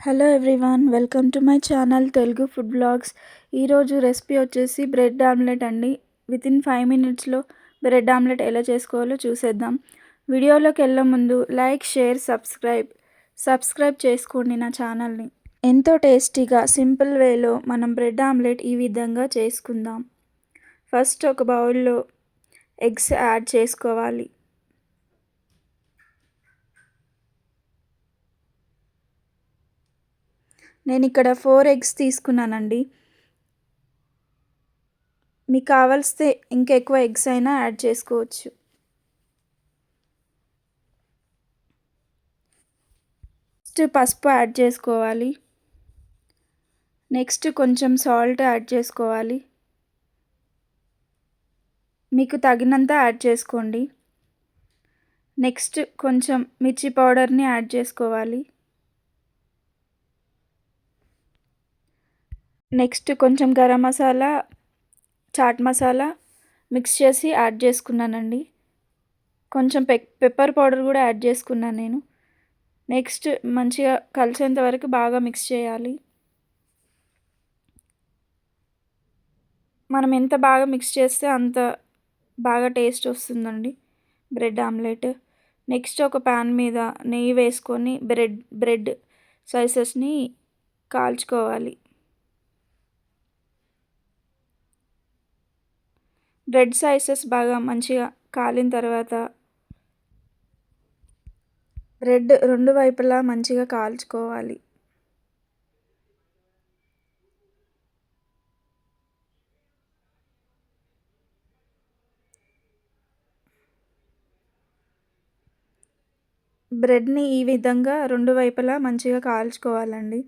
Hello everyone, welcome to my channel Telugu food blogs. ఈరోజు recipe వచ్చేసి bread omelette అండి. Within 5 మినిట్స్లో బ్రెడ్ ఆమ్లెట్ ఎలా చేసుకోవాలో చూసేద్దాం. వీడియోలోకి వెళ్ళే ముందు లైక్, షేర్, సబ్స్క్రైబ్ చేసుకోండి నా ఛానల్ని. ఎంతో టేస్టీగా సింపుల్ వేలో మనం బ్రెడ్ ఆమ్లెట్ ఈ విధంగా చేసుకుందాం. ఫస్ట్ ఒక బౌల్లో ఎగ్స్ యాడ్ చేసుకోవాలి. నేను ఇక్కడ 4 ఎగ్స్ తీసుకున్నానండి. మీకు కావాల్స్తే ఇంకా ఎక్కువ ఎగ్స్ అయినా యాడ్ చేసుకోవచ్చు. నెక్స్ట్ పసుపు యాడ్ చేసుకోవాలి. నెక్స్ట్ కొంచెం సాల్ట్ యాడ్ చేసుకోవాలి. మీకు తగినంత యాడ్ చేసుకోండి. నెక్స్ట్ కొంచెం మిర్చి పౌడర్ని యాడ్ చేసుకోవాలి. నెక్స్ట్ కొంచెం గరం మసాలా, చాట్ మసాలా మిక్స్ చేసి యాడ్ చేసుకున్నానండి. కొంచెం పెప్పర్ పౌడర్ కూడా యాడ్ చేసుకున్నాను నేను. నెక్స్ట్ మంచిగా కలిసేంత వరకు బాగా మిక్స్ చేయాలి. మనం ఎంత బాగా మిక్స్ చేస్తే అంత బాగా టేస్ట్ వస్తుందండి బ్రెడ్ ఆమ్లెట్. నెక్స్ట్ ఒక ప్యాన్ మీద నెయ్యి వేసుకొని బ్రెడ్ స్లైసెస్ని కాల్చుకోవాలి. బ్రెడ్ స్లైసెస్ బాగా మంచిగా కాలిన తర్వాత బ్రెడ్ రెండు వైపులా మంచిగా కాల్చుకోవాలి. బ్రెడ్ని ఈ విధంగా రెండు వైపులా మంచిగా కాల్చుకోవాలండి.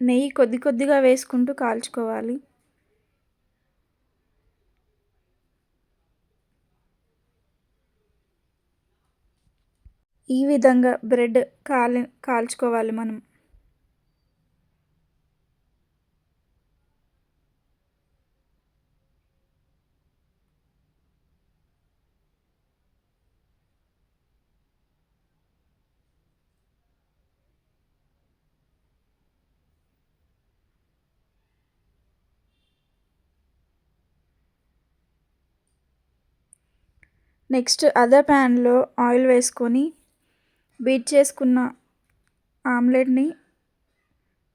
నెయ్యి కొద్దిగా వేసుకుంటూ కాల్చుకోవాలి. ఈ విధంగా బ్రెడ్ కాల్చుకోవాలి మనం. నెక్స్ట్ అదే ప్యాన్లో ఆయిల్ వేసుకొని బీట్ చేసుకున్న ఆమ్లెట్ని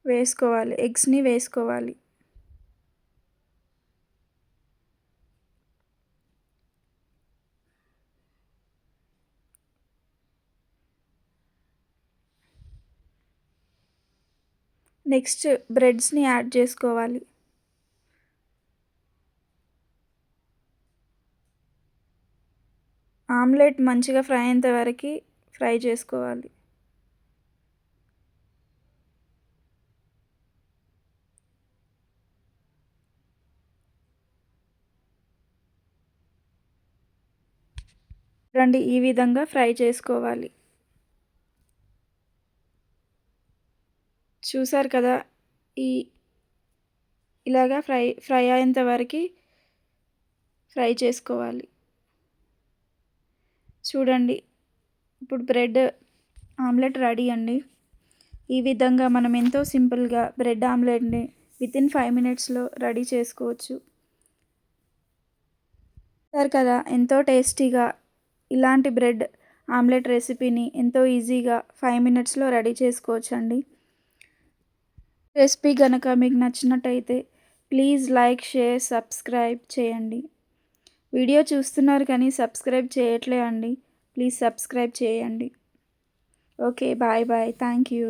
వేసుకోవాలి, ఎగ్స్ని వేసుకోవాలి. నెక్స్ట్ బ్రెడ్స్ని యాడ్ చేసుకోవాలి. ఆమ్లెట్ మంచిగా ఫ్రై అయ్యేంత వరకు ఫ్రై చేసుకోవాలి. రండి, ఈ విధంగా ఫ్రై చేసుకోవాలి. చూసారు కదా, ఇలాగా ఫ్రై అయ్యేంత వరకు ఫ్రై చేసుకోవాలి. చూడండి, ఇప్పుడు బ్రెడ్ ఆమ్లెట్ రెడీ అండి. ఈ విధంగా మనం ఎంతో సింపుల్గా బ్రెడ్ ఆమ్లెట్ని వితిన్ 5 మినిట్స్లో రెడీ చేసుకోవచ్చు. చూసారు కదా, ఎంతో టేస్టీగా ఇలాంటి బ్రెడ్ ఆమ్లెట్ రెసిపీని ఎంతో ఈజీగా 5 మినిట్స్లో రెడీ చేసుకోవచ్చండి. రెసిపీ కనుక మీకు నచ్చినట్టయితే ప్లీజ్ లైక్, షేర్, సబ్స్క్రైబ్ చేయండి. వీడియో చూస్తున్నారు కానీ సబ్స్క్రైబ్ చేయట్లే అండి. ప్లీజ్ సబ్స్క్రైబ్ చేయండి. Okay, bye. Thank you.